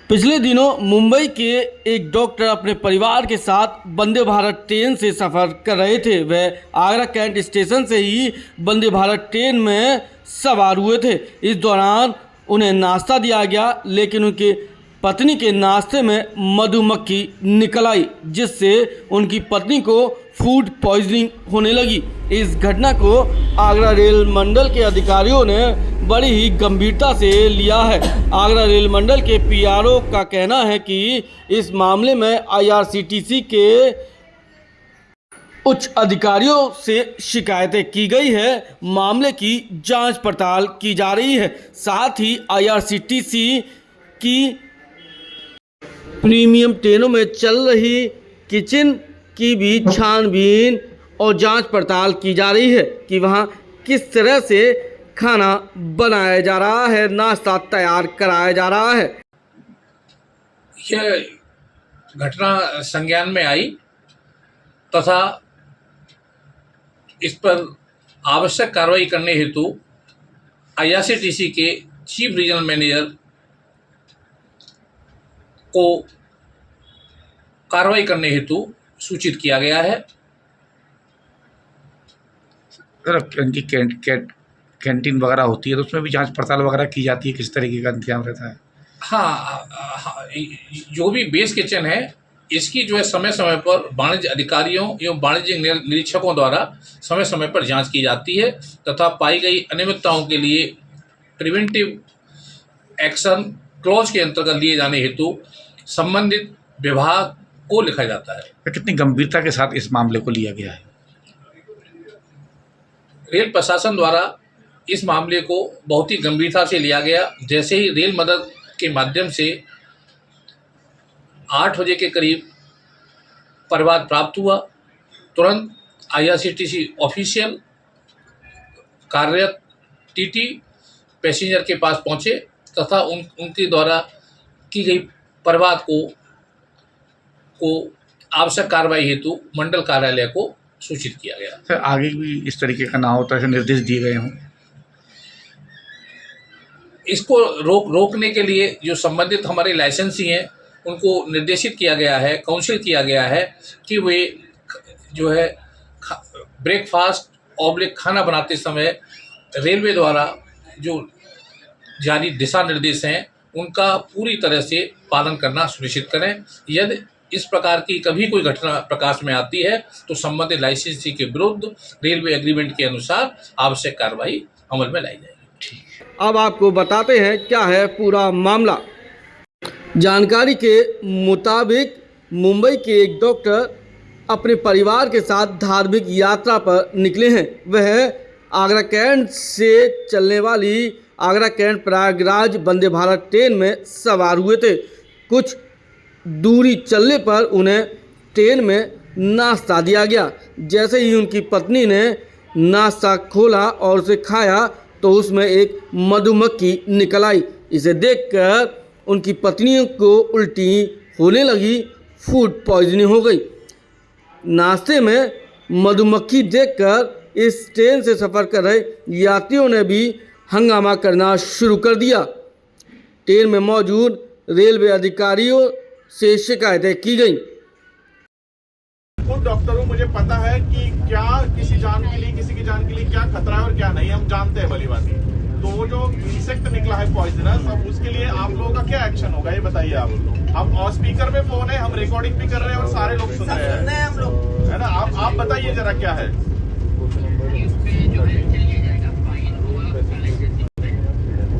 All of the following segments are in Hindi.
पिछले दिनों मुंबई के एक डॉक्टर अपने परिवार के साथ वंदे भारत ट्रेन से सफ़र कर रहे थे। वह आगरा कैंट स्टेशन से ही वंदे भारत ट्रेन में सवार हुए थे। इस दौरान उन्हें नाश्ता दिया गया, लेकिन उनके पत्नी के नाश्ते में मधुमक्खी निकल आई, जिससे उनकी पत्नी को फूड पॉइजनिंग होने लगी। इस घटना को आगरा रेल मंडल के अधिकारियों ने बड़ी ही गंभीरता से लिया है। आगरा रेल मंडल के पीआरओ का कहना है कि इस मामले में आईआरसीटीसी के उच्च अधिकारियों से शिकायतें की गई है। मामले की जांच पड़ताल की जा रही है। साथ ही आईआरसीटीसी की प्रीमियम ट्रेनों में चल रही किचन की भी छानबीन और जांच पड़ताल की जा रही है कि वहां किस तरह से खाना बनाया जा रहा है, नाश्ता तैयार कराया जा रहा है। यह घटना संज्ञान में आई तथा इस पर आवश्यक कार्रवाई करने हेतु आईआरसीटीसी के चीफ रीजनल मैनेजर को कार्रवाई करने हेतु सूचित किया गया है। उनकी कैंटीन वगैरह होती है तो उसमें भी जांच पड़ताल वगैरह की जाती है, किस तरीके का इंतजाम रहता है? हाँ, जो भी बेस किचन है इसकी जो है समय समय पर वाणिज्य अधिकारियों एवं वाणिज्य निरीक्षकों द्वारा समय समय पर जांच की जाती है तथा पाई गई अनियमितताओं के लिए प्रिवेंटिव एक्शन क्लॉज के अंतर्गत लिए जाने हेतु संबंधित विभाग को लिखा जाता है। कितनी गंभीरता के साथ इस मामले को लिया गया है? रेल प्रशासन द्वारा इस मामले को बहुत ही गंभीरता से लिया गया। जैसे ही रेल मदद के माध्यम से 8 बजे के करीब परिवाद प्राप्त हुआ, तुरंत आईआरसीटीसी ऑफिशियल कार्यरत टीटी पैसेंजर के पास पहुंचे तथा उनके द्वारा की गई परिवाद को आवश्यक कार्रवाई हेतु मंडल कार्यालय को सूचित किया गया। सर, आगे भी इस तरीके का ना होता है, निर्देश दिए गए हों? इसको रोकने के लिए जो संबंधित हमारे लाइसेंसी हैं उनको निर्देशित किया गया है, काउंसिल किया गया है कि वे जो है ब्रेकफास्ट ऑब्लिक खाना बनाते समय रेलवे द्वारा जो जारी दिशा निर्देश हैं उनका पूरी तरह से पालन करना सुनिश्चित करें। यदि इस प्रकार की कभी कोई घटना प्रकाश में आती है तो संबंधित लाइसेंसी के विरुद्ध रेलवे एग्रीमेंट के अनुसार आवश्यक कार्रवाई अमल में लाई जाएगी। अब आपको बताते हैं क्या है पूरा मामला। जानकारी के मुताबिक मुंबई के एक डॉक्टर अपने परिवार के साथ धार्मिक यात्रा पर निकले हैं। वह आगरा कैंट से चलने वाली आगरा कैंट प्रयागराज वंदे भारत ट्रेन में सवार हुए थे। कुछ दूरी चलने पर उन्हें ट्रेन में नाश्ता दिया गया। जैसे ही उनकी पत्नी ने नाश्ता खोला और उसे खाया तो उसमें एक मधुमक्खी निकल आई। इसे देखकर उनकी पत्नी को उल्टी होने लगी, फूड पॉइजनिंग हो गई। नाश्ते में मधुमक्खी देखकर इस ट्रेन से सफ़र कर रहे यात्रियों ने भी हंगामा करना शुरू कर दिया। ट्रेन में मौजूद रेलवे अधिकारियों से शिकायतें की गई। खुद डॉक्टर हूँ, मुझे पता है कि क्या किसी की जान के लिए क्या खतरा है और क्या नहीं, हम जानते हैं भली बात। तो वो जो इंसेक्ट निकला है पॉइजनस, अब उसके लिए आप लोगों का क्या एक्शन होगा ये बताइए आप लोग। हम और स्पीकर पे फोन है, हम रिकॉर्डिंग भी कर रहे हैं और सारे लोग सुन रहे हैं हम लोग, है ना। आप बताइए जरा क्या है।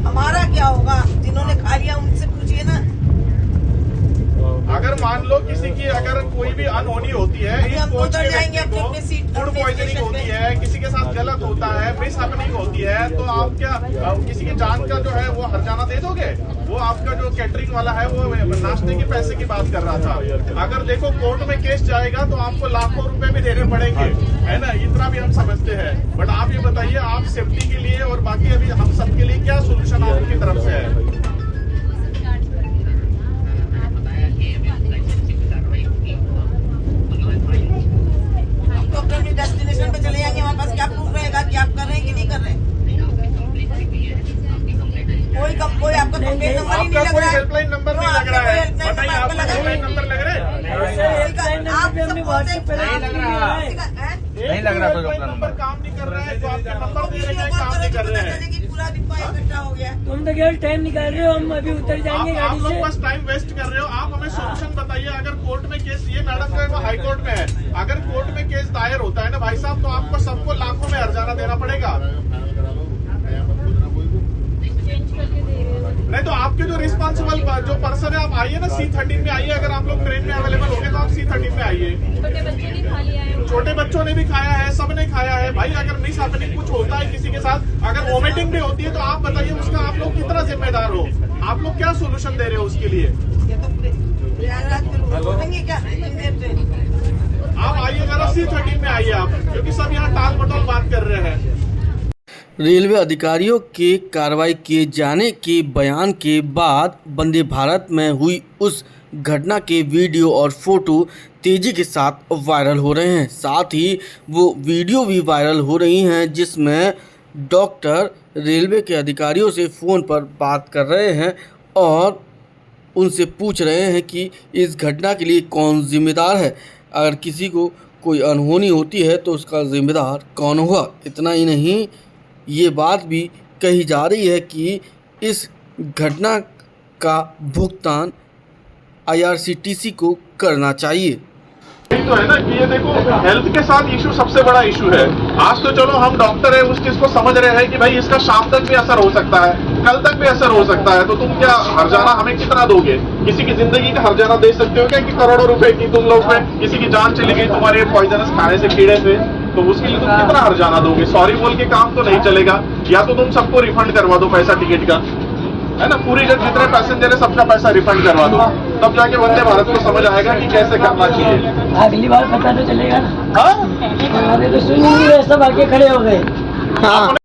हमारा क्या होगा? जिन्होंने खा लिया उनसे पूछिए ना। अगर मान लो किसी की अगर कोई भी अनहोनी होती है, फूड पॉइजनिंग होती है, किसी के साथ गलत होता है, मिस हैपनिंग होती है, तो आप क्या किसी की जान का जो है वो हर्जाना दे दोगे? वो आपका जो कैटरिंग वाला है वो नाश्ते के पैसे की बात कर रहा था। अगर देखो कोर्ट में केस जाएगा तो आपको लाखों रुपए भी देने पड़ेंगे, है ना। इतना भी हम समझते हैं। बट आप ये बताइए, आप सेफ्टी के लिए और बाकी अभी हम सब के लिए क्या सोल्यूशन आपकी तरफ से है? डेस्टिनेशन पे चले जाएंगे, हमारे पास क्या प्रूफ रहेगा कि आप कर रहे हैं कि नहीं कर रहे? कोई आपका कॉन्टैक्ट नंबर ही नहीं लग रहा है। हेल्पलाइन नंबर नहीं लग रहा नहीं लग रहा कोई नंबर काम नहीं कर रहा है, जो आपके नंबर दे रहे हैं काम नहीं कर रहे हैं। पूरा डिब्बा इकट्ठा हो गया। तुम तो केवल टाइम निकाल रहे हो, हम अभी उतर जाएंगे आप गाड़ी लोग से। बस टाइम वेस्ट कर रहे हो। आप हमें सोल्यूशन बताइए। अगर कोर्ट में केस, ये मैडम जो है वो हाई कोर्ट में है, अगर कोर्ट में केस दायर होता है ना भाई साहब, तो आपको सबको लाखों में हर्जाना देना पड़ेगा। नहीं तो आपके जो रिस्पॉन्सिबल जो पर्सन है, आप आइए ना C13 में आइए। अगर आप लोग ट्रेन में अवेलेबल हो गए तो आप C13 में आइए। छोटे बच्चों ने खा लिया है, छोटे बच्चों ने भी खाया है, सबने खाया है भाई। अगर मिस हैपनिंग कुछ होता है किसी के साथ, अगर वोमिटिंग भी होती है, तो आप बताइए उसका आप लोग कितना जिम्मेदार हो? आप लोग क्या सोल्यूशन दे रहे हो उसके लिए? ये तो प्रयागराज में रोकेंगे क्या? आप आइए जरा C13 में आइए आप, क्योंकि सब यहाँ टाल मटोल बात कर रहे हैं। रेलवे अधिकारियों के कार्रवाई किए जाने के बयान के बाद वंदे भारत में हुई उस घटना के वीडियो और फोटो तेजी के साथ वायरल हो रहे हैं। साथ ही वो वीडियो भी वायरल हो रही हैं जिसमें डॉक्टर रेलवे के अधिकारियों से फ़ोन पर बात कर रहे हैं और उनसे पूछ रहे हैं कि इस घटना के लिए कौन जिम्मेदार है। अगर किसी को कोई अनहोनी होती है तो उसका जिम्मेदार कौन होगा। इतना ही नहीं, ये बात भी कही जा रही है कि इस घटना का भुगतान IRCTC को करना चाहिए। यही तो है ना कि ये देखो, हेल्थ के साथ इशू सबसे बड़ा इशू है। आज तो चलो हम डॉक्टर है, उस चीज को समझ रहे हैं कि भाई इसका शाम तक भी असर हो सकता है, कल तक भी असर हो सकता है, तो तुम क्या हर्जाना हमें कितना दोगे? किसी की जिंदगी का हर्जाना दे सकते हो क्या कि करोड़ों रुपए की तुम लोग में किसी की जान चली गई तुम्हारे पॉइजनस खाने से, कीड़े से, तो उसके लिए तुम कितना हर्जाना दोगे? सॉरी बोल के काम तो नहीं चलेगा। या तो तुम सबको रिफंड करवा दो पैसा टिकट का, है ना, पूरी जितने पैसेंजर है सबका पैसा रिफंड करवा दो, तब जाके वंदे भारत को समझ आएगा कि कैसे करना चाहिए। अगली बार पता तो चलेगा ना। हाँ? हमारे तो सुनेंगे, सब आके खड़े हो गए। हाँ।